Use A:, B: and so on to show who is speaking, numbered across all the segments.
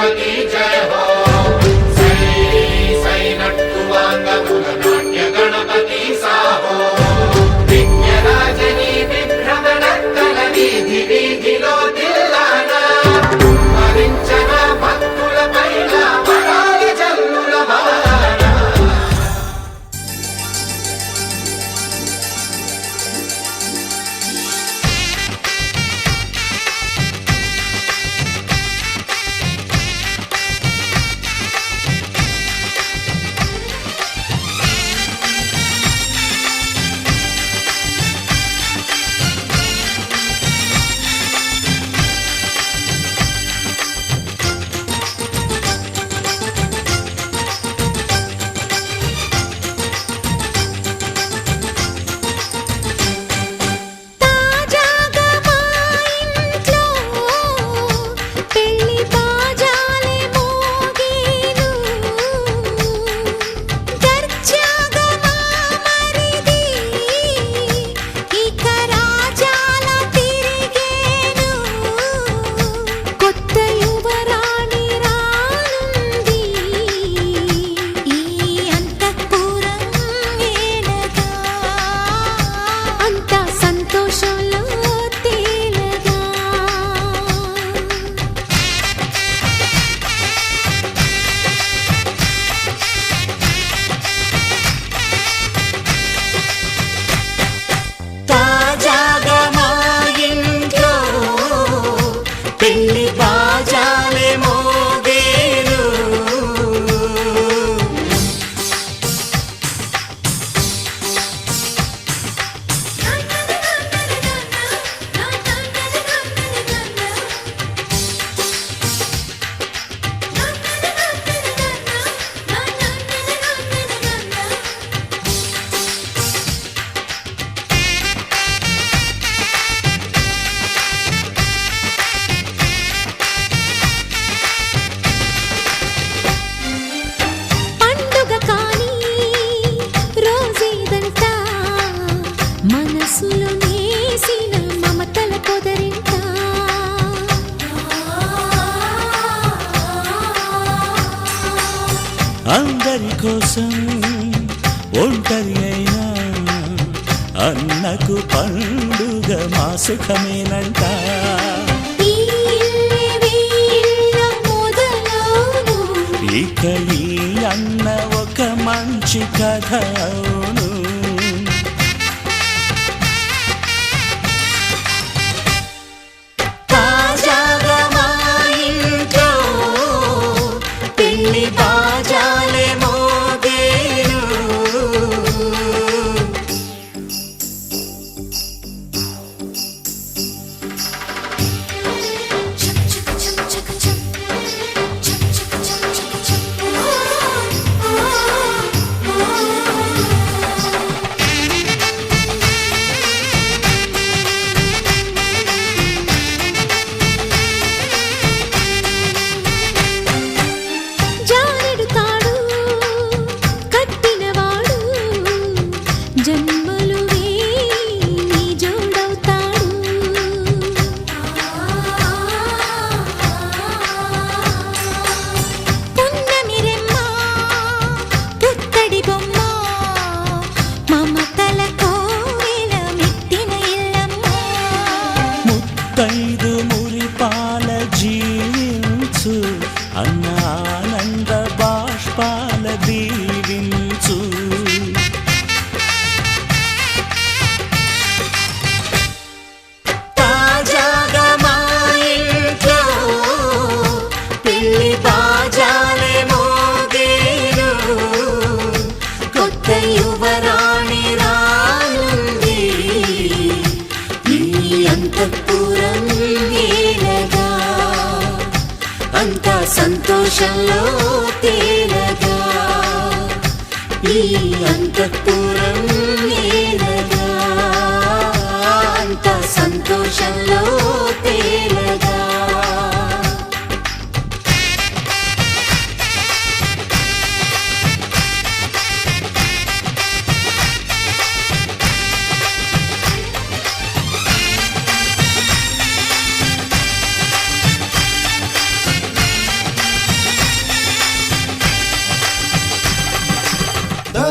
A: गणपति जय हो सै नट्टुवांगमुल नाट्य गणपति साहो विघ्नराजनी विभ्रमणत्तल वीधि वीधिलो तिल्लाना भరించన భక్తుల పైన వరాల జల్లుల వాన
B: అందరి కోసం ఒంటరి అయినా అన్నకు పండుగ మా సుఖమేనంట ఇక ఈ అన్న ఒక మంచి కథ అవును ముత్తైదు మురిపాల జీవించు అన్నానంద బాష్పాల దీవించు తాజాగా మా ఇంట్లో పెళ్లి బాజాలే మోగేను కొత్త యువరాణి రానుంది ఈ అంతఃపురం ఏలగా అంతా సంతోషంలో తేలగా ఈ అంతఃపురం ఏలగా అంతా సంతోషంలో తేలగా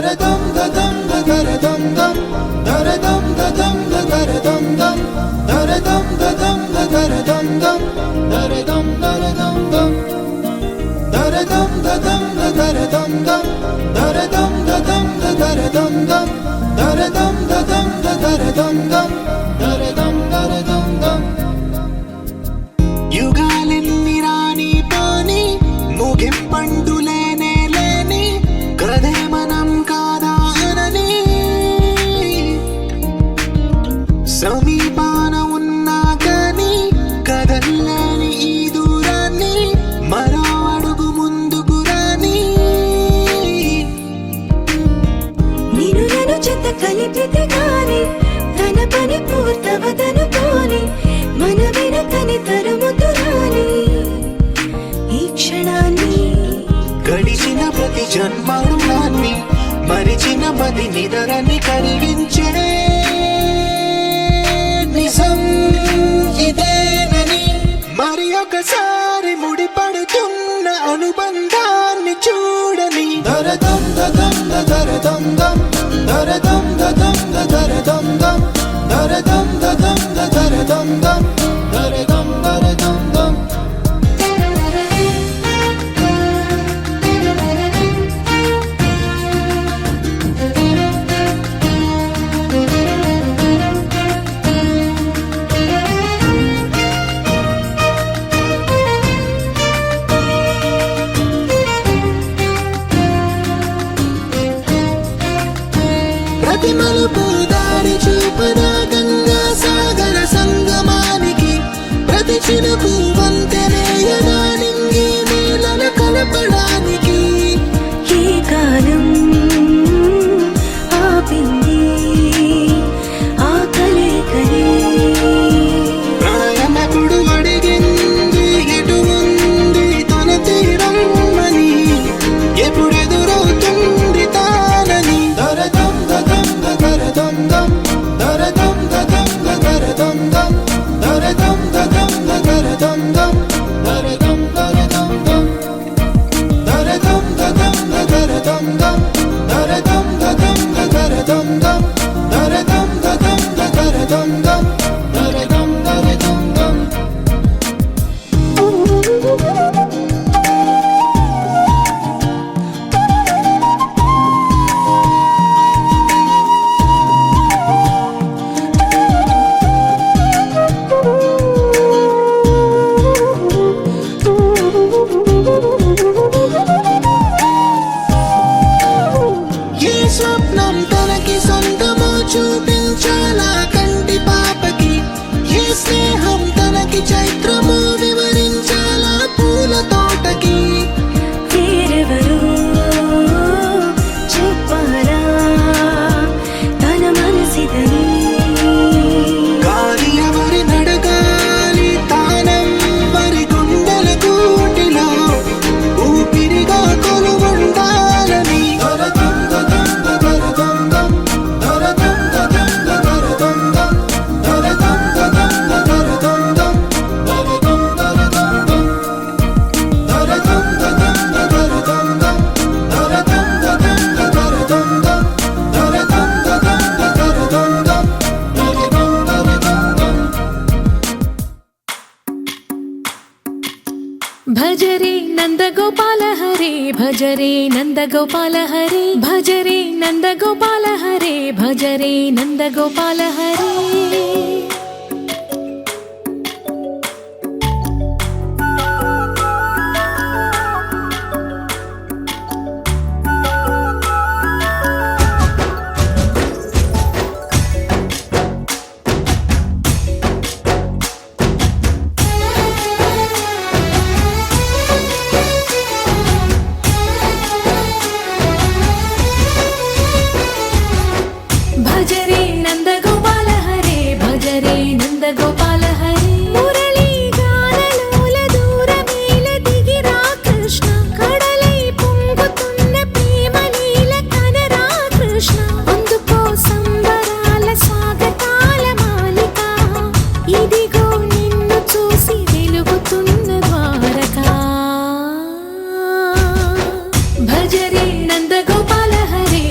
C: దరదం దదం దరదం దం దరదం దదం దరదం దం దరదం దదం దరదం దం దరదం దరదం దం దరదం దదం దరదం దం దరదం దదం దరదం దం దరదం దదం దరదం దం దరదం దరదం దం యుగాలెన్ని రాని పాని ముగింపండు లేనే లేని కదే మనం కాదా అనని సమీపాన ఉన్నా కానీ కదల్లేని ఈ దూరాన్ని మరో అడుగు ముందుకు రాని
B: నిన్ను నన్ను చెత్త కలిపితే గాని తన పని పూర్తవదనుకోని మన వెనకని తరుముతురాని ఈ క్షణాన్ని
C: గడిచిన ప్రతి జన్మరుణాన్ని మరిచిన మది నిదరని కలిగించే నిజం ఇదేనని మరి ఒకసారి ముడిపడుతున్న అనుబంధాన్ని చూడని దరదం దదం దరదం దం దరదం దదం దరదం దం దరదం దదం దరదం దం దరదం దరదం దం ప్రతి మలుపు దారి చూపదా గంగా సాగర సంగమానికి ప్రతి చినుకు వంతెనేయదా నింగి నీళ్ళను కలపడానికి
B: ఈ కాలం ఆపింది ఆ కలయికని
C: ప్రయాణకుడు అడిగింది ఎటు ఉంది తన తీరం అని ఎప్పుడెదురవుతుంది తానని దరదం దదం దరదం దం దరదం దదం దరదం దం దరదం దదం దరదం దం దరదం దరదం దం దరదం దదం దరదం దం దరదం దదం దరదం దం దరదం దదం దరదం దం దరదం దరదం దం ఏ స్వప్నం తనకి సొంతమో చూపించాలా కంటి పాపకి ఏ స్నేహం తనకి చైత్రమో వివరించాలా పూల తోటకి
B: వేరెవరో చెప్పాలా తన మనసిదని
C: గాలి ఎవరి నడగాలి తానం మరి గుండెల కూటిలో ఊపిరిగా కొలువుండాలని దరదం దదం దరదం దం దరదం దదం దరదం దం దరదం దదం దరదం దం దరదం దరదం దం దరదం దదం దరదం దం దరదం దదం దరదం దం దరదం దదం దరదం దం దరదం దరదం దం
D: భజరే నందగోపాల హరే భజరే నందగోపాల హరే భజరే నందగోపాల హరే భజరే నందగోపాల హరే భజరే నందగోపాల హరే భజరే నందగోపాల హరే మురళీ గానలోల దూరమేల దిగిరా కృష్ణ కడలై పొంగుతున్న ప్రేమలీల కనరా కృష్ణ అందుకో సంబరాల స్వాగతాల మాలిక ఇదిగో నిన్ను చూసి వెలుగుతున్న ద్వారకా భజరే నందగోపాల హరే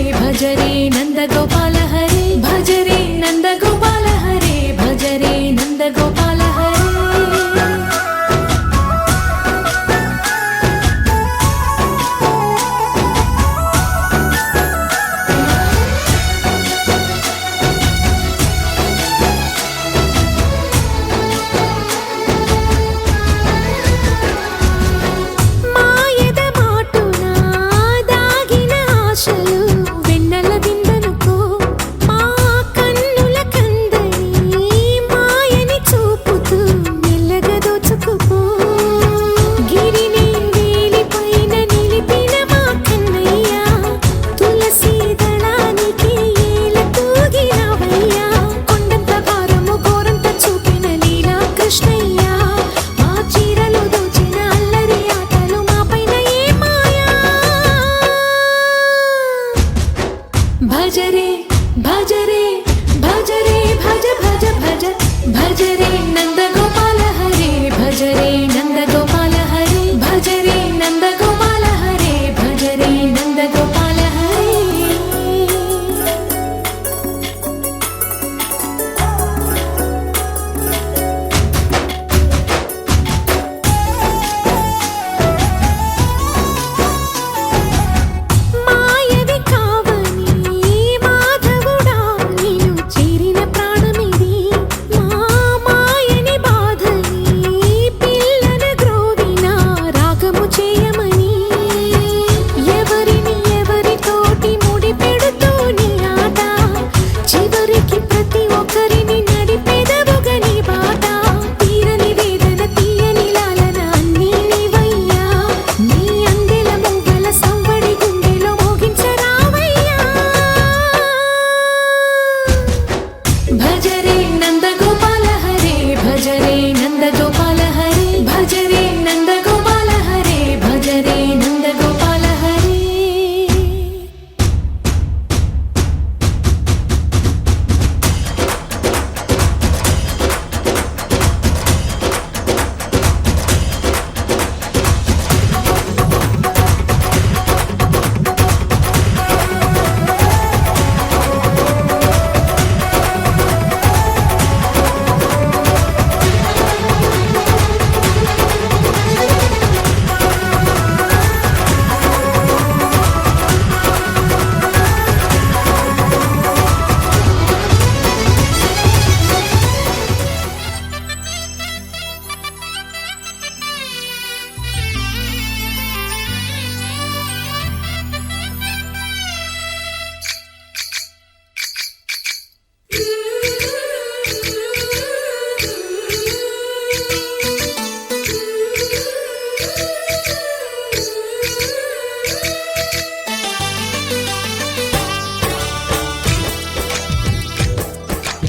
D: నందగోపాల హరే భజ రే నందగోపాల హరే భజ రే నందగోపాల హరే భజ రే నందగోపాల హరే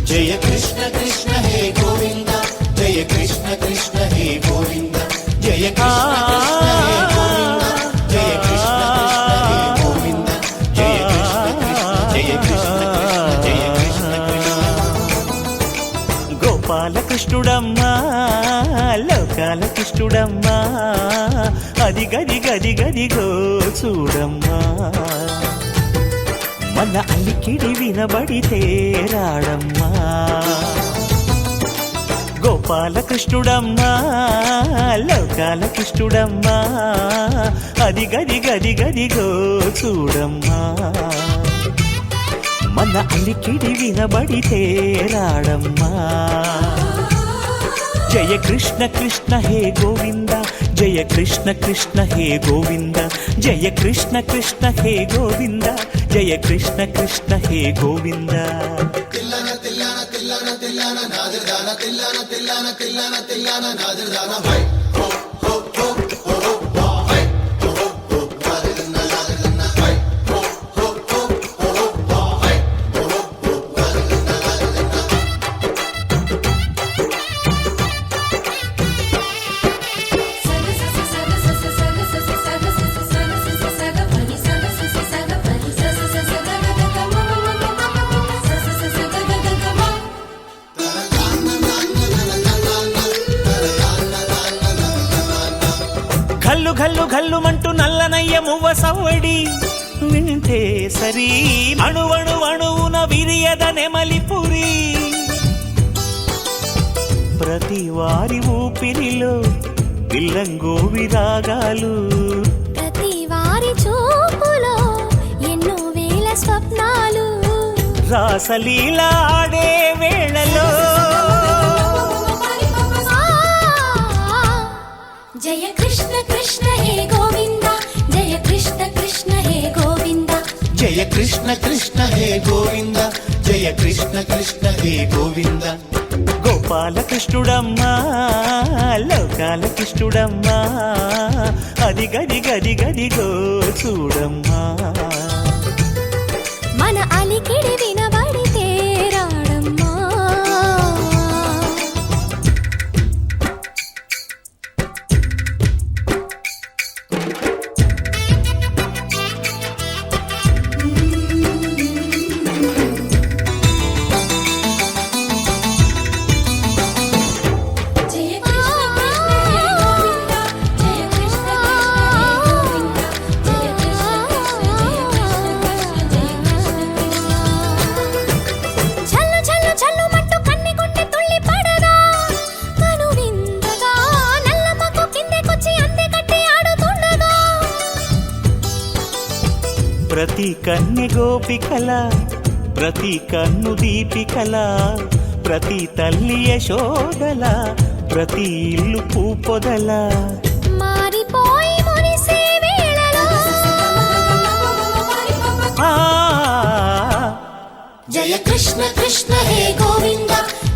C: జయ కృష్ణ కృష్ణ హే గోవింద జయ కృష్ణ కృష్ణ హే గోవింద జయ కృష్ణ కృష్ణ హే గోవింద జయ కృష్ణ కృష్ణ హే గోవింద జయ కృష్ణ కృష్ణ జయ కృష్ణ కృష్ణ గోపాల కృష్ణుడమ్మా లోకాల కృష్ణుడమ్మా అది గది గది గదిగో చూడమ్మా మన అలికిడి వినబడితే రాడమ్మా గోపాల కృష్ణుడమ్మా లోకాల కృష్ణుడమ్మా అది గది గది గదిగో చూడమ్మా మన అలికిడి వినబడితే రాడమ్మా జయ కృష్ణ కృష్ణ హే గోవింద జయ కృష్ణ కృష్ణ హే గోవింద జయ కృష్ణ కృష్ణ హే గోవింద జయ కృష్ణ కృష్ణ హే గోవింద
A: తిల్లన తిల్లన తిల్లన తిల్లన నాదిర్దాన తిల్లన తిల్లన తిల్లన తిల్లన నాదిర్దాన హై హో హో హో హో హో హై హో హో హో నాదిర్దాన నాదిర్దాన హై హో హో హో హో హో హై హో హో హో నాదిర్దాన
C: ఘల్లు ఘల్లు ఘల్లుమంటూ నల్లనయ్య మువ్వ సవ్వడి వింటే సరి అణువణు అణువున విరియద నెమలిపురి ప్రతి వారి ఊపిరిలో విల్లంగో విరాగాలు
D: ప్రతి వారి చూపులో ఎన్నో వేల స్వప్నాలు
C: రాసలీల ఆడే వేళలో
D: జయ కృష్ణ కృష్ణ హే గోవింద జయ కృష్ణ కృష్ణ హే గోవింద
C: జయ కృష్ణ కృష్ణ హే గోవింద జయ కృష్ణ కృష్ణ హే గోవింద గోపాల కృష్ణుడమ్మా లోకాల కృష్ణుడమ్మా అది గది గది గదిగో చూడమ్మా
D: మన అలికిడి వినబడితే రాడమ్మా జయ కృష్ణ కృష్ణ హే గోవింద జయ కృష్ణ కృష్ణ హే గోవింద జయ కృష్ణ కృష్ణ జయ కృష్ణ కృష్ణ జయ కృష్ణ ఛల్లు ఛల్లు ఛల్లు మంటూ కన్ని గుండె తుళ్ళి పడదా కను విందగా నల్లమకు కిందకొచ్చి అందే కట్టి ఆడుతుండగా
C: ప్రతి కన్నె గోపికల ప్రతి కన్ను దీపికల ప్రతి తల్లి యశోదల ప్రతి ఇల్లు పూపొదల
D: మారిపోయి మురిసే వేళలో
C: ఆ
A: జయ కృష్ణ కృష్ణ హే గోవింద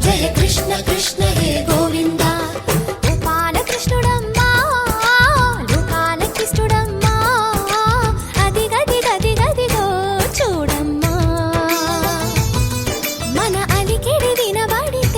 A: జయ కృష్ణ కృష్ణ హే గోవింద
D: గోపాల కృష్ణుడమ్మా లోకాల కృష్ణుడమ్మా అది గది గది గదిగో చూడమ్మా మన అలికిడి వినబడితే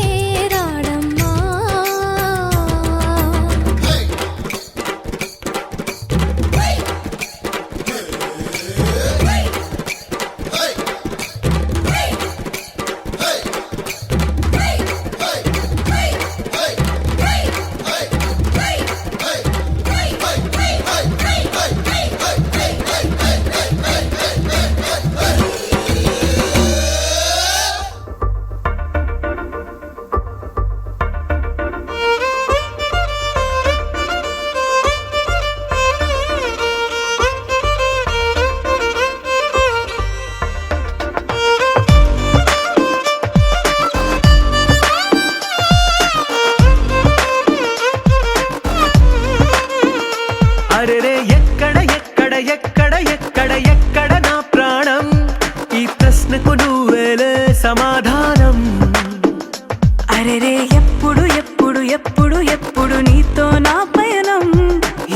B: అరెరే ఎప్పుడు ఎప్పుడు ఎప్పుడు ఎప్పుడు నీతో నా పయనం,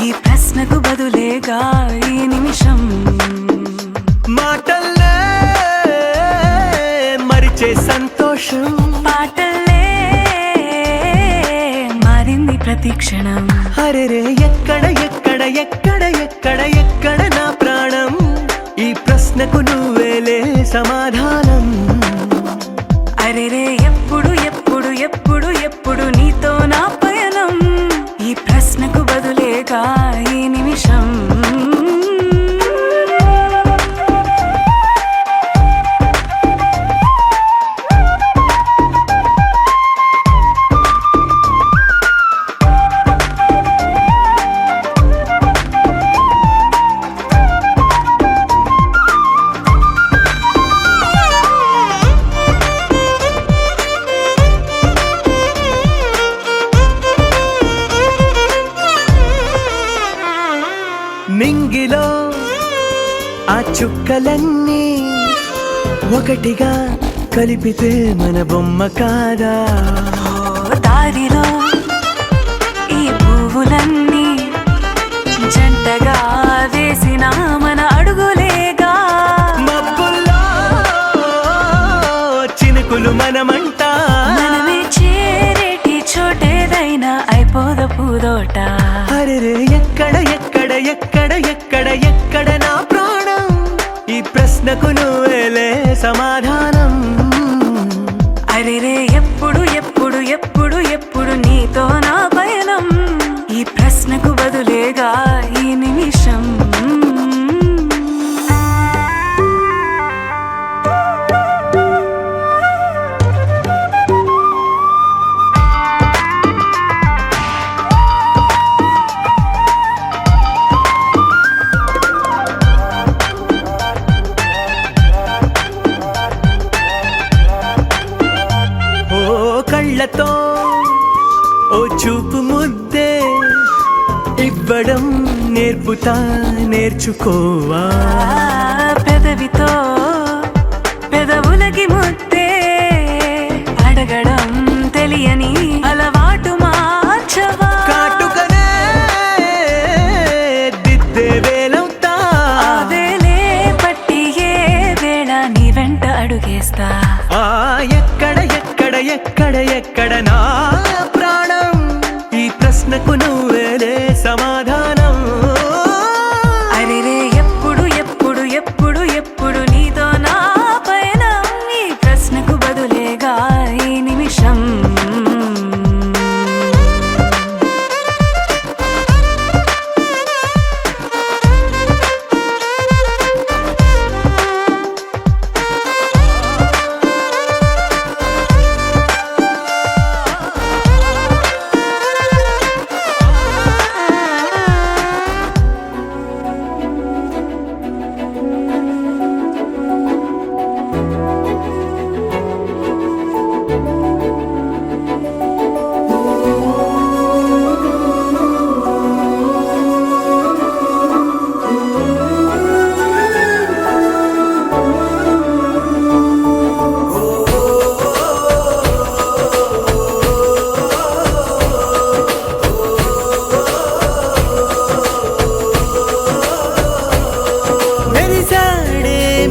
B: ఈ ప్రశ్నకు బదులేగా ఈ నిమిషం.
E: మాటల్లే మరిచే సంతోషం,
B: పాటల్లే మారింది ప్రతి క్షణం.
E: అరెరే ఎక్కడ ఎక్కడ ఎక్కడ ఎక్కడ ఎక్కడ నా ప్రాణం, ఈ ప్రశ్నకు నువ్వేలే సమాధానం.
B: అరెరే ఎప్పుడు ఎప్పుడు ఎప్పుడు ఎప్పుడు నీతో నా పయనం, ఈ ప్రశ్నకు బదులేగా ఈ నిమిషం.
E: నింగిలో ఆ చుక్కలన్నీ ఒకటిగా కలిపితే మన బొమ్మ కాదా.
B: దారిలో ఈ పువ్వులన్నీ జంటగా వేసిన మన అడుగులేగా.
E: మబ్బుల్లో చినుకులు మనమంట,
B: మనమే చేరేటి చోటేదైనా అయిపోద పూదోట.
E: అరెరే ఎక్కడ ఎక్కడ ఎక్కడ ఎక్కడ ఎక్కడ నా ప్రాణం, ఈ ప్రశ్నకు నువ్వేలే సమాధానం.
B: అరెరే ఎప్పుడు ఎప్పుడు ఎప్పుడు ఎప్పుడు నీతో నా పయనం, ఈ ప్రశ్నకు బదులేగా ఈ నిమిషం.
E: కళ్ళతో ఓ చూపు ముద్దే ఇవ్వడం నేర్పుతా, నేర్చుకోవా.
B: పెదవితో పెదవులకి ముద్దే అడగడం తెలియని అలవాటు మార్చవా.
E: కాటుకనే దిద్దే వేలవుతా,
B: వేలే పట్టి ఏ వేళ నీ వెంట అడుగేస్తా.
E: ఎక్కడ ఎక్కడ ఎక్కడ ఎక్కడ నా ప్రాణం, ఈ ప్రశ్నకు నువ్వేలే సమాధానం.
B: అరెరే ఎప్పుడు ఎప్పుడు ఎప్పుడు ఎప్పుడు నీతో నా పయనం, ఈ ప్రశ్నకు బదులేగా ఈ నిమిషం.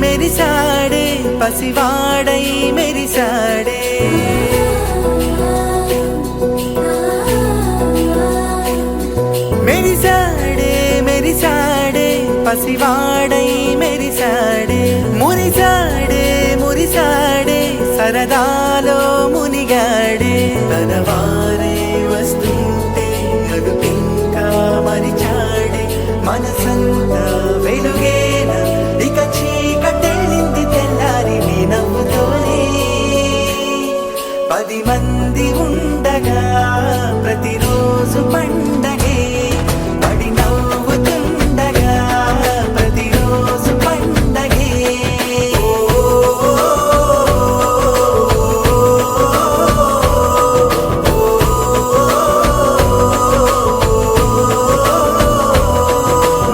E: మెరిసాడే పసివాడై మెరిసాడే, మెరిసాడే మెరిసాడే పసివాడై మెరిసాడే. మురిసాడే మురిసాడే సరదాలో మునిగాడే, తన వారే వస్తుంటే అడుగింకా మరిచాడే. మనసంతా వెలుగేనా ఇక చీకటెళ్ళింది తెల్లారి నీ నవ్వుతోనే. 10 మంది ఉండగా ప్రతిరోజు పండగే, పడి నవ్వుతుండగా ప్రతిరోజు పండగే.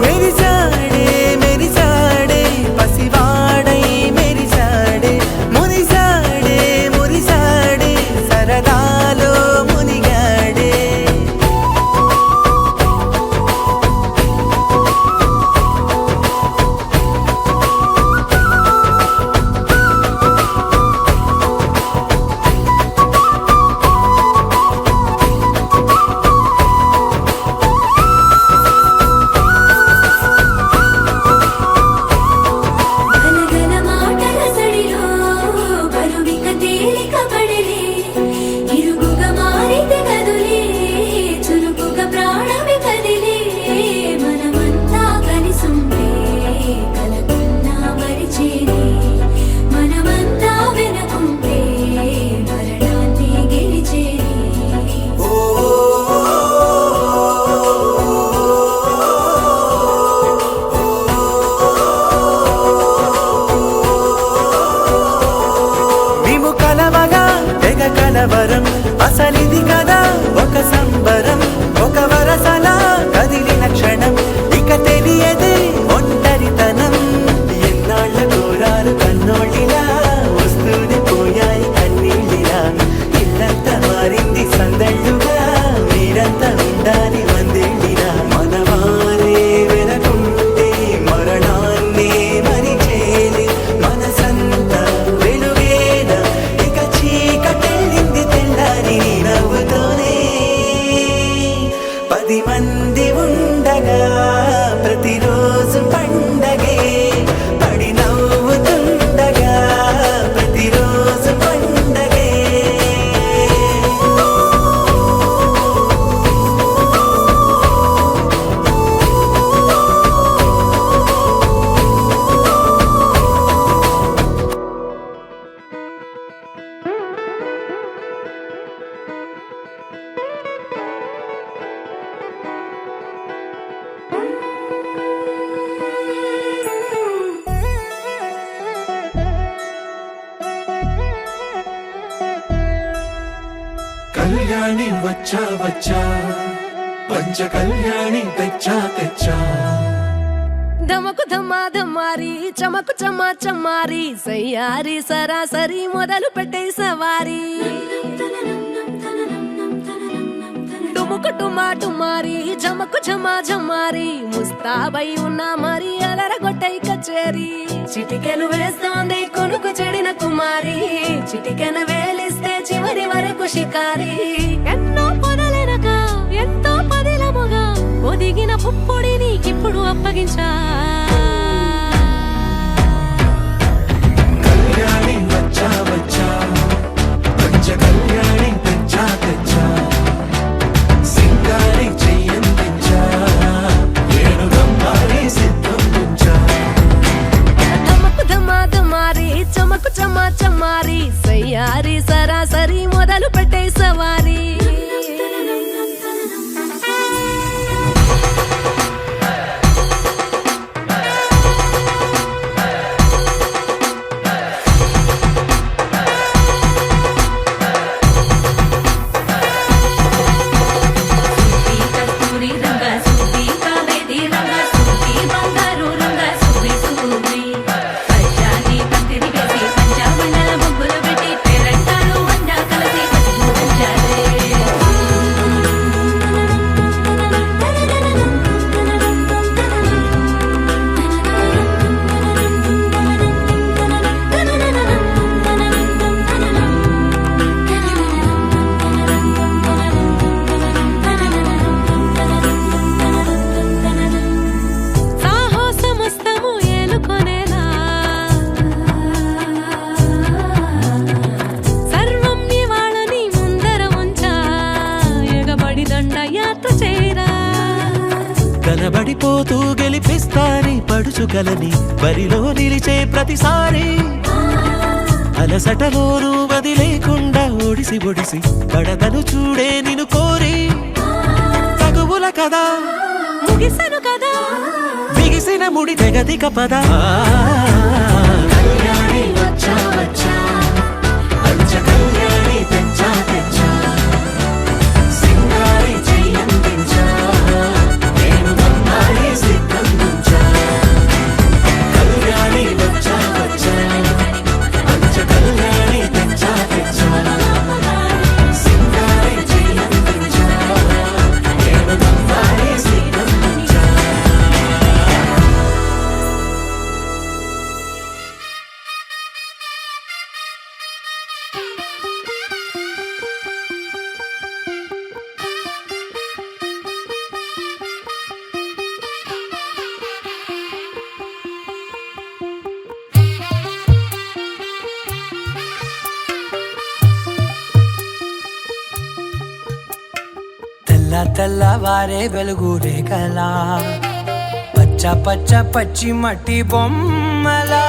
E: మెరిసాడే మెరిసాడే పసివాడై మెరిసాడే, మురిసాడే మురిసాడే సరదా అసలిది కదా ఒక సంబరం, ఒక వరసలా కదిలిన క్షణం, ఇక తెలియదే ఒంటరితనం. ఎన్నాళ్ళ కోరారు కన్నోళ్ళిలా, వస్తూనే పోయాయి కన్నీళ్ళిలా. ఇల్లంతా మారింది సందళ్ళుగా, మీరంతా ఉండాలి వందేళ్ళిలా. మనవారే వెనకుంటే మరణాన్నే మరిచేలే, మనసంతా వెలుగేన ఇక చీకటెళ్ళింది తెల్లారి నీ నవ్వుతోనే. 10 మంది ఉండగా ప్రతిరోజు పండగే, పడి నవ్వుతుండగా ప్రతిరోజు పండగే.
C: కళ్యాణి వచ్చా వచ్చా, పంచ కళ్యాణి తెచ్చా తెచ్చా.
F: ధమకు ధమా ధమారి చమకు చమా చమారి, సయ్యారి సరాసరి మొదలు పెట్టే సవారి. డుముకు టుమా టుమారి జమకు ఝమా ఝమారి, ముస్తాబై ఉన్నా మరి అలరగొట్టై కచేరి. చిటికెను వేస్తోంది కొనుకు చెడిన కుమారి, చిటికెను వేలిస్తే చివరి వరకు షికారి. ఎన్నో పొదలెనక ఎంతో పదిలముగా ఒదిగిన పుప్పొడి నీకిప్పుడు అప్పగించా.
C: కళ్యాణి వచ్చా వచ్చా, పంచ కళ్యాణి తెచ్చా తెచ్చా. సింగారి చెయ్యందించా, ఏడుగమ్మారి సిద్ధం ఉంచా.
F: ధమకు ధమా ధమారి చమకు చమా చమారి, సయ్యారి సరాసరి మొదలు పెట్టే సవారి. కస్తూరి రంగ సుబ్బి కావేరి రంగ సుబ్బి బంగారు రంగ సుబ్బి సుబ్బి, పచ్చాని పందిరి వేసి పంచామండల ముగ్గులు పెట్టి పేరంటాలు వండా కలిసి పచ్చిమూడంచాలే. సాహసమస్తము ఏలుకొనేలా, సర్వం ఇవాళని ముందర ఉంచా, ఎగబడి దండయాత్ర చేరా.
E: కనబడిపోతూ గెలిపిస్తాని పడుచుగలని, బరిలో నిలిచే ప్రతిసారి అలసటలోనూ వదిలేకుండా ఒడిసి ఒడిసి పడతను చూడే నిన్ను కోరి. తగువుల కదా
F: ముగిసెను కదా
E: బిగిసిన ముడి తెగదిక పద.
C: కళ్యాణి వచ్చా వచ్చా, పంచ కళ్యాణి తెచ్చా తెచ్చా. సింగారి చెయ్యందించా, ఏడుగమ్మారి సిద్ధం ఉంచా. కళ్యాణి వచ్చా వచ్చా, పంచ కళ్యాణి తెచ్చా తెచ్చా. సింగారి చెయ్యందించా, ఏడుగమ్మారి సిద్ధం ఉంచా.
E: తెల్లవారే వెలుగు రేఖలా, పచ్చ పచ్చ పచ్చి మట్టి బొమ్మలా,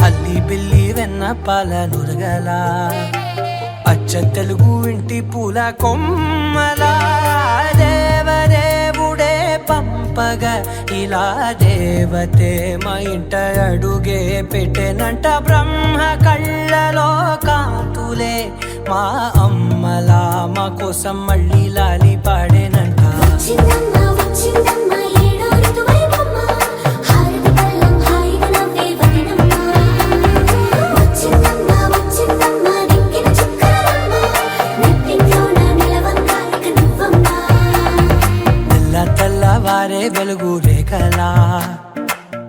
E: అల్లి బిల్లి వెన్న పాల నురగలా, అచ్చ తెలుగు ఇంటి పూల కొమ్మలా. దేవదేవుడే పంపగా ఇలా దేవతే మా ఇంట అడుగే పెట్టెనంట. బ్రహ్మ కళ్ళలో కాంతులే మా అమ్మలా మా కోసం మళ్ళీ లాలి పాడేనంట.
D: వచ్చిందమ్మ వచ్చిందమ్మ ఏడో ఋతువైవమ్మ హారతి పళ్ళం హాయిగా నవ్వే వదినమ్మ వచ్చిందమ్మ వచ్చిందమ్మ దిక్కిన చుక్కలమ్మ నెట్టింట్లోన నిలవంగా ఇక నువ్వమ్మ
E: తెల్ల తెల్లవారే వెలుగు రేఖలా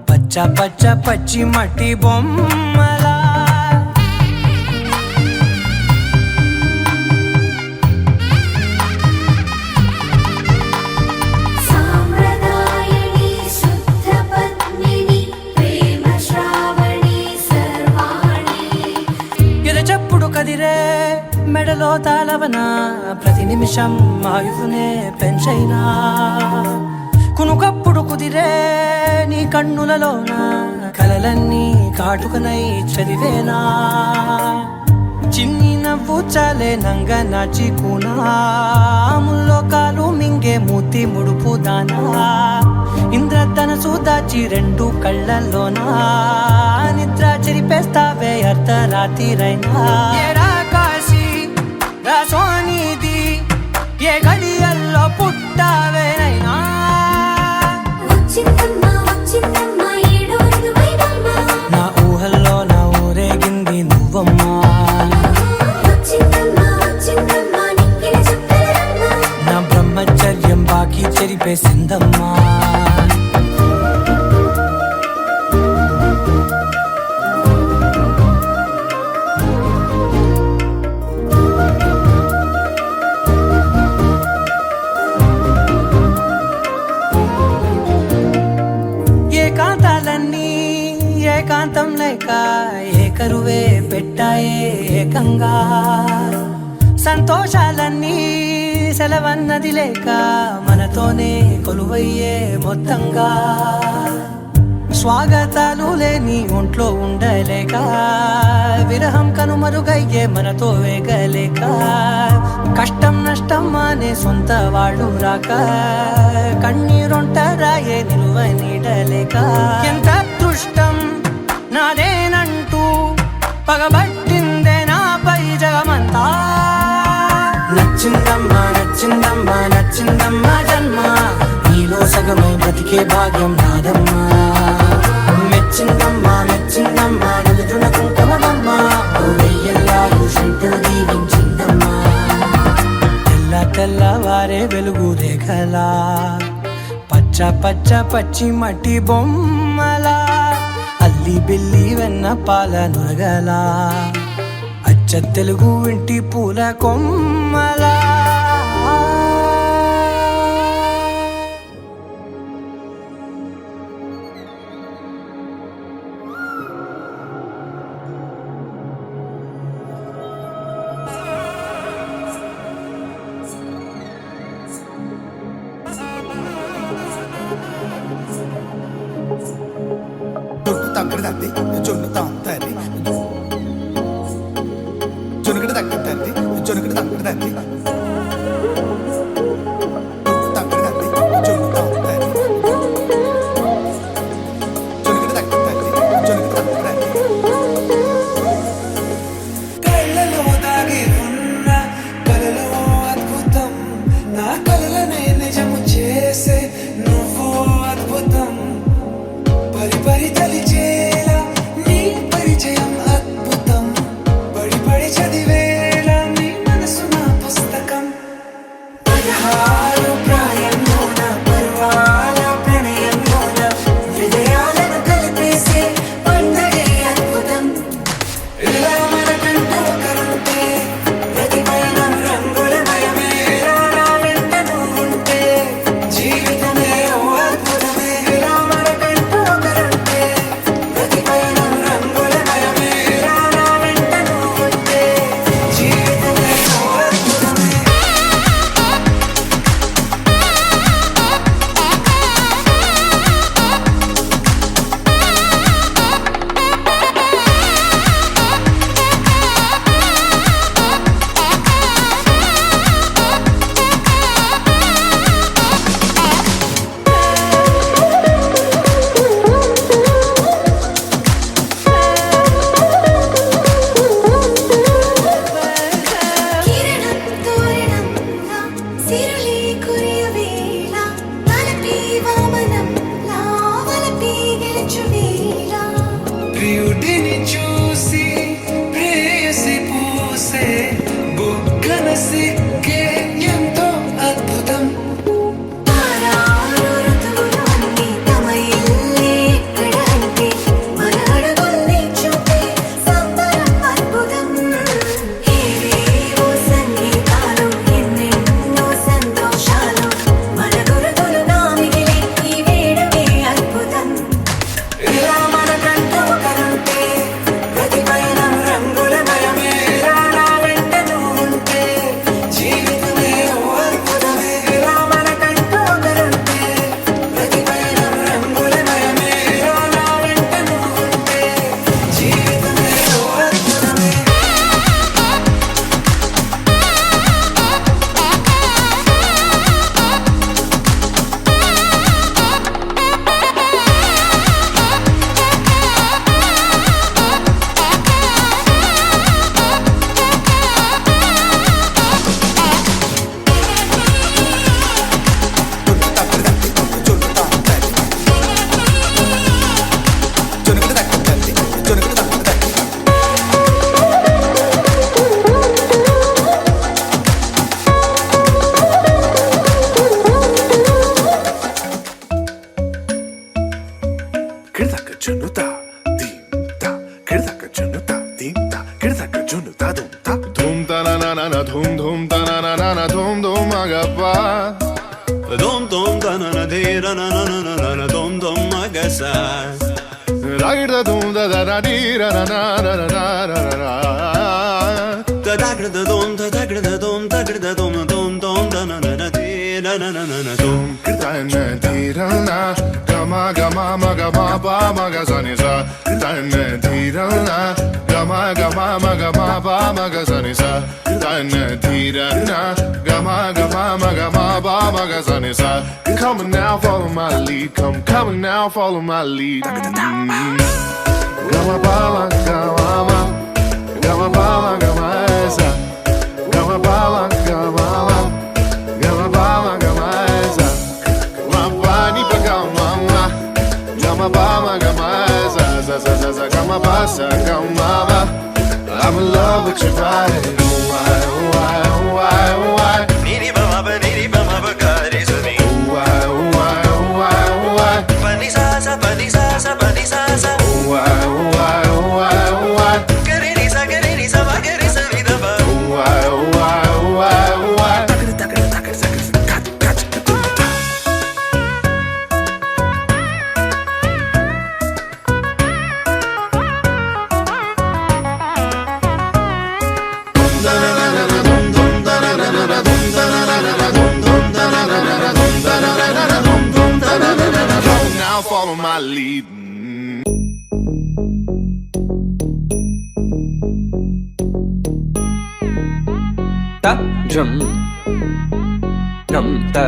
E: పచ్చ పచ్చ పచ్చి మట్టి బొమ్మలా
D: సాంప్రదాయని శుద్ధ పద్మిని ప్రేమ శ్రావణి సర్వాణి
E: ఎదచప్పుడు కదిరే మెడలో తాళవన ప్రతి నిమిషం ఆయుధునే పెంచైనా కునుకప్పుడు కుదిరే నీ కన్నులలోన కలలన్నీ కాటుకనై చదివేనా చిన్ని నవ్వు చాలే నంగ నాచి కూనాముల్లో కాలు మింగే మూతి ముడుపు దానా ఇంద్రధనసు దాచి రెండు కళ్ళల్లోనా నిద్ర చెరిపేస్తావే అర్ధరాత్రిరైనా ఏరా కాశీ రా సోనిది ఏ గడియల్లో పుట్టావేనైనా
D: వచ్చిందమ్మ వచ్చిందమ్మ ఏడో ఋతువైవమ్మ
E: నా ఊహల్లో నా ఊరేగింది నువ్వమ్మా
D: వచ్చిందమ్మ వచ్చిందమ్మ నిక్కిన చుక్కలమ్మ
E: నా బ్రహ్మచర్యం బాకీ చెరిపేసిందమ్మా ఏకాంతాలన్నీ ఏకాంతం లేక ఏకరువే పెట్టాయే ఏకంగా సంతోషాలన్నీ సెలవన్నది లేక మనతోనే కొలువయ్యే మొత్తంగా స్వాగతాలు లేని ఒంట్లో ఉండలేక విరహం కనుమరుగయ్యే మనతో వేగలేక కష్టం నష్టం అనే సొంత వాళ్ళు రాక కన్నీరొంటరాయే నిలువ నీడలేక ఎంత అదృష్టం నాదేనంటూ పగబట్టిందే నాపై జగమంతా నచ్చిందమ్మా నచ్చిందమ్మా నచ్చిందమ్మా జన్మ నీలో సగమై బ్రతికే భాగ్యం నాదమ్మా మెచ్చిందమ్మా మెచ్చిందమ్మా నిలుతున్న కుంకుమమ్మా వెయ్యల్లాలు శంకరు దీవించిందమ్మా తెల్ల తెల్లవారే వెలుగు రేఖలా పచ్చ పచ్చ పచ్చి మట్టి బొమ్మలా అల్లి బిల్లి వెన్న పాల నురగలా అచ్చ తెలుగు ఇంటి పూల కొమ్మలా
A: జొన్ను తగ్గడదండి జొన్ను తాగుతాది జొనుగడ తగ్గదండి జొనుగడ తగ్గదండి తగ్గదండి జొన్ను తాగుతాది జొనుగడ తగ్గదండి జొనుగడ తగ్గదండి
G: కళ్ళలో దాగి ఉన్న కలలో అద్భుతం నా కలలనే నిజము చేసే నువ్వు అద్భుతం పరి పరి తలిచేలా నీ పరిచయం అద్భుతం పడి పడి చదివేలా నీ మనసు నా పుస్తకం
A: tanana dum dum magapa.
C: Dom dom danana dera na na na na na dom dom magasa.
A: Ragda dum da da da di ra na na na na na na.
C: Da dagra da dom da dagra da dom dagra da dom dom dom dana na na dera na na na na dom.
A: Tana tirana gama gama magama pa magazani sa. Tana tirana gama gama magama pa magazani sa. Tana tirana gama gama magama pa magazani sa. Come on now, follow my lead. Come on now, follow my lead. Gama pa magama gama pa magama sa. Gama pa magama gama pa magama sa. Mapani pa gama gama pa magama sa sa sa sa sa gama pa sa gama pa. I'm in love with your vibe. Why, why, why, why?
C: Niri bama ba niri bama ba kare suni.
A: Why, why, why, why?
C: Pani sa sa pani sa sa pani sa sa.
A: Why, why, why, why?
C: Kare ni sa ma kare sa ni da ba.
A: Why, why, why, why? Now follow my lead.
H: ta jum num ta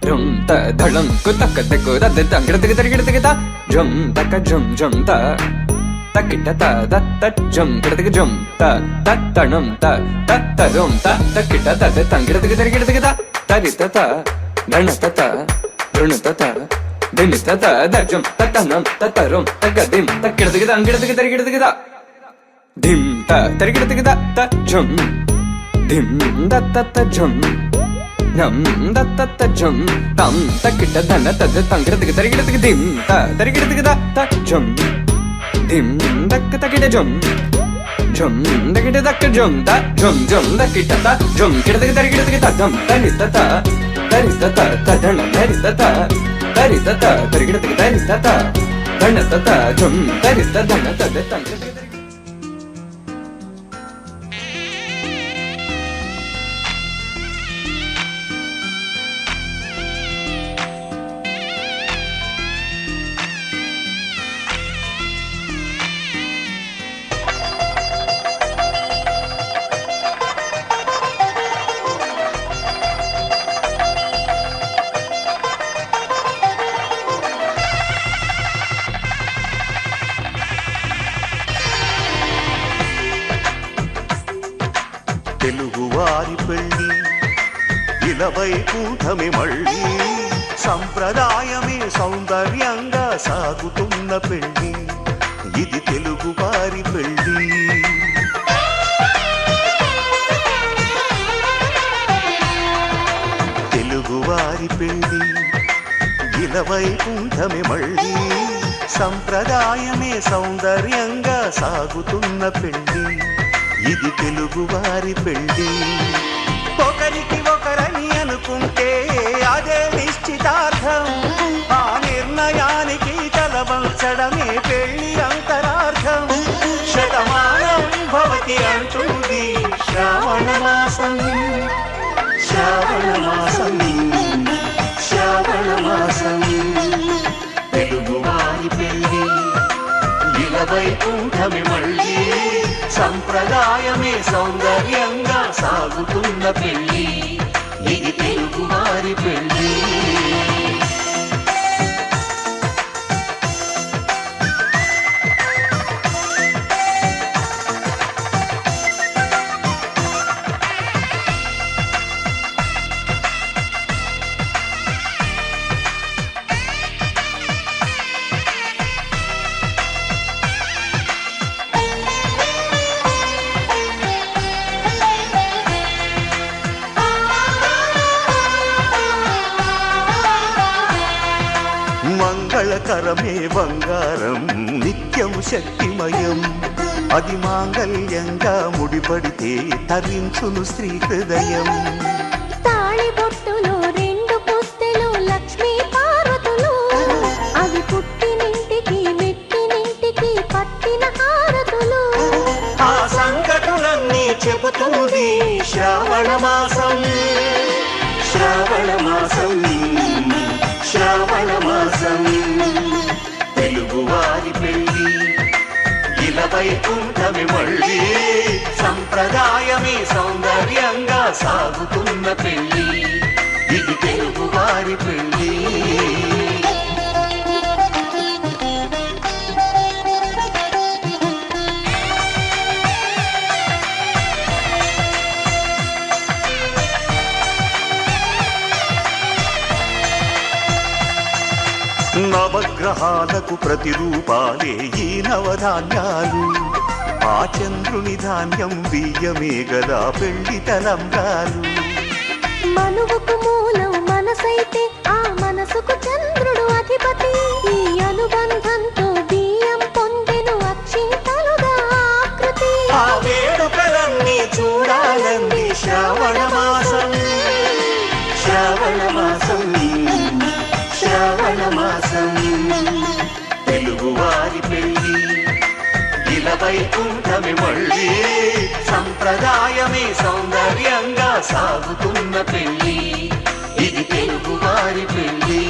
H: rum ta dhalam ku tak tak ku da da gad gad gad gad ta jum tak jum jum ta takita ta da ta jum gad gad jum ta tanum ta rum ta takita ta da gad gad gad gad ta tarita ta dhanata ta runata ta dinita ta da jum tanum rum tagadim takida gad gad dim ta tarigida tigida ta jum dim da ta ta jum nam da ta ta jum tam takita dana ta da tangida tigida tarigida tigida dim ta tarigida tigida ta jum dim dak takida jum jum dakida dak jum ta jum jum dakita ta jum kida tigida tarigida tigida dam tarita ta ta dana tarita ta tarigida tigida tarita ta dana ta jum tarita dana ta da tangida
C: తెలుగువారి పెళ్ళి ఇలవై కూటమి మళ్ళీ సంప్రదాయమే సౌందర్యంగా సాగుతున్న పెళ్ళి ఇది తెలుగువారి పెళ్ళి తెలుగువారి పెళ్ళి ఇలవై కూటమి మళ్ళీ సంప్రదాయమే సౌందర్యంగా సాగుతున్న పెళ్ళి ఇది తెలుగువారి పెళ్ళి ఒకరికి ఒకరని అనుకుంటే అదే నిశ్చితార్థం ఆ నిర్ణయానికి తలవంచడమే పెళ్ళి అంతరార్థం శతమానం భవతి అంటుంది శ్రావణ మాసం శ్రావణ మాసం శ్రావణ మాసం తెలుగువారి పెళ్ళి ఇలవై కూటమి మళ్ళీ సంప్రదాయమే సౌందర్యంగా సాగుతున్న పెళ్ళి ఇది తెలుగువారి పెళ్ళి మంగళకరమే బంగారం నిత్యం శక్తిమయం అది మాంగళ్యంగా ముడిపడితే తరించును స్త్రీ హృదయం.
D: తాళి బొట్టులో 2 పుస్తెలు లక్ష్మీ పార్వతులు, అవి పుట్టినింటికి మెట్టినింటికి పట్టిన హారతులు.
C: ఆ సంకటులన్నీ చెబుతుంది శ్రావణ మాసం, శ్రావణ మాసం, శ్రావణ మాసం. తెలుగువారి పెళ్ళి ఇలా వైకుంఠమి మళ్ళీ, సంప్రదాయమే సౌందర్యంగా సాగుతున్న పెళ్ళి, ఇది తెలుగువారి పెళ్ళి. నవగ్రహాలకు ప్రతిరూపాలే ఈ నవధాన్యాలు, ఆ చంద్రుని ధాన్యం బియ్యమే గదా పెళ్లి తలంబ్రాలు.
D: మనువుకు మూలం మనసైతే ఆ మనసుకు చంద్రుడు అధిపతి, ఈ అనుబంధంతో బియ్యం పొందెను అక్షింతలుగా ఆకృతి.
C: ఆ వేడుకలన్నీ చూడాలంది శ్రావణ మాసం, శ్రావణ మాసం, శ్రావణ మాసం. తెలుగువారి పెళ్ళి ఇలా వైకుంఠమి మళ్ళీ, సంప్రదాయమే సౌందర్యంగా సాగుతున్న పెళ్ళి, ఇది తెలుగువారి పెళ్ళి.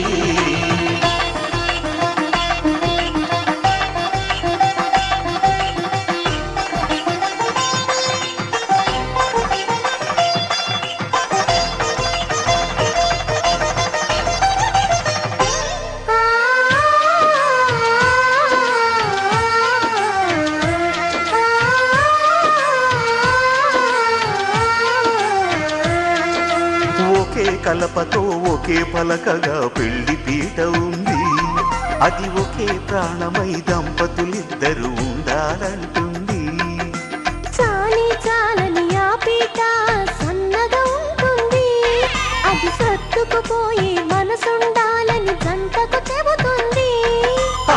C: ఒకే కలపతో ఒకే పలకగా పెళ్లి పీట ఉంది, అది ఒకే ప్రాణమై దంపతులిద్దరూ ఉండాలంటుంది.
D: చాలి చాలని ఆ పీట సన్నగా ఉంటుంది, అది సర్దుకుపోయి మనసుండాలని జంటకు చెబుతుంది.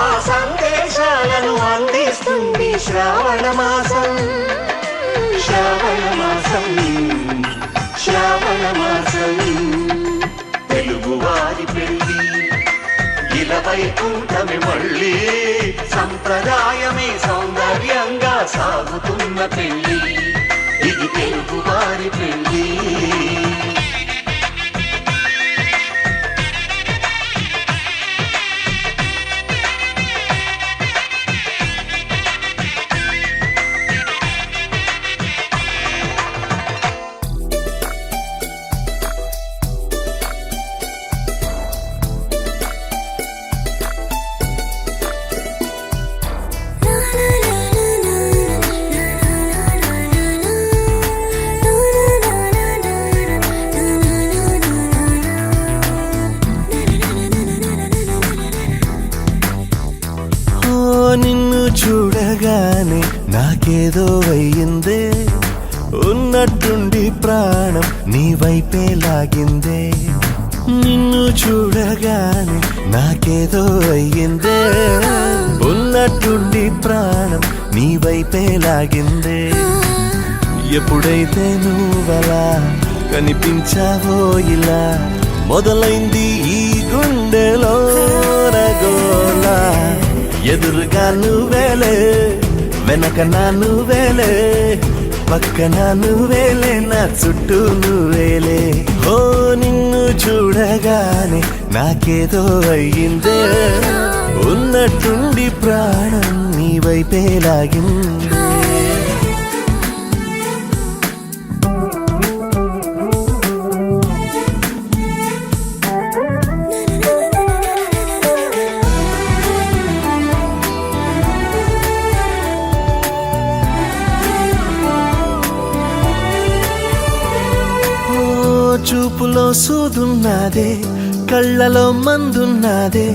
C: ఆ సందేశాలను అందిస్తుంది శ్రావణ మాసం, శ్రావణ మాసం, శ్రావణ మాసం. తెలుగువారి పెళ్ళి ఇలా వైకుంఠమి మళ్ళీ, సంప్రదాయమే సౌందర్యంగా సాగుతున్న పెళ్ళి, ఇది తెలుగువారి పెళ్ళి.
I: నిన్ను చూడగానే నాకేదో అయ్యిందే, ఉన్నట్టుండి ప్రాణం నీ వైపే లాగిందే. నిన్ను చూడగానే నాకేదో అయ్యిందే, ఉన్నట్టుండి ప్రాణం నీ వైపే లాగిందే. ఎప్పుడైతే నువ్వలా కనిపించావో ఇలా, మొదలైంది ఈ గుండెలో రగోలా. ఎదురుగా నువ్వేలే, వెనక నా నువ్వేలే, పక్కన నువ్వేలే, నా చుట్టూ నువ్వేలే. ఓ నిన్ను చూడగానే నాకేదో అయ్యిందే, ఉన్నట్టుండి ప్రాణం నీ వైపే లాగిందే. చూపులో సూదున్నదే, కళ్ళలో మందున్నదే,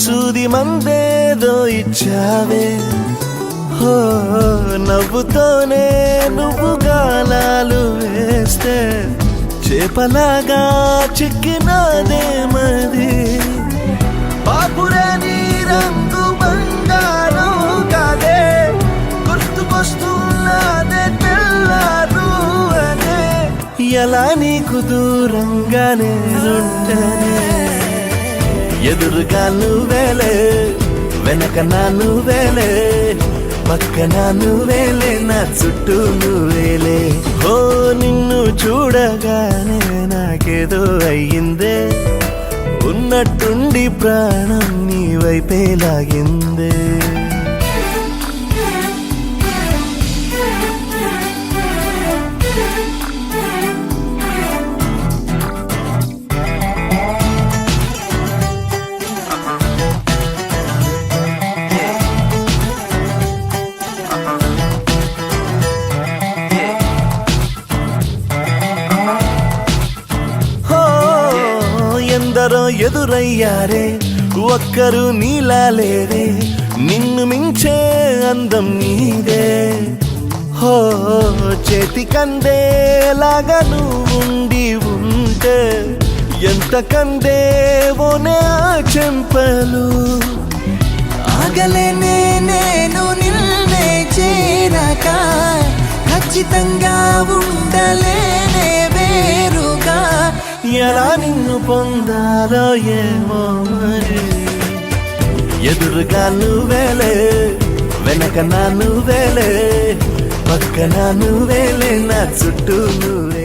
I: సూది మందేదో ఇచ్చావే. హో నవ్వుతోనే నువ్వు గాలాలు వేస్తే, చేపలాగా చిక్కినాదే మది. పాపురే నీ రంగు బంగారం కాదే, గుర్తుకొస్తే వస్తున్నానే తెల్లారు అనే ఎలా నీకు దూరంగానే ఉంటనే ఎదురుగా నువ్వేలే వెనక నా నువ్వేలే పక్కన నువ్వేలే నా చుట్టూ నువ్వేలే ఓ నిన్ను చూడగానే నాకేదో అయ్యిందే ఉన్నట్టుండి ప్రాణం నీ వైపే లాగిందే ఎందరో ఎదురయ్యారే ఒక్కరు నీలా లేరే నిన్ను మించే అందం నీదే హో చేతి కందేలాగా నువ్వుండి ఉంటే ఎంత కందేవోనే ఆ చెంపలు
E: ఆగలేనే నేను నిన్నే చేరక ఖచ్చితంగా ఉండలేనే వేరుగా
I: ఎలా నిన్ను పొందాలో ఏమో మరి ఎదురుగా నువ్వేలే వెనక నా నువ్వేలే పక్కన నువ్వేలే నా చుట్టూ నువ్వే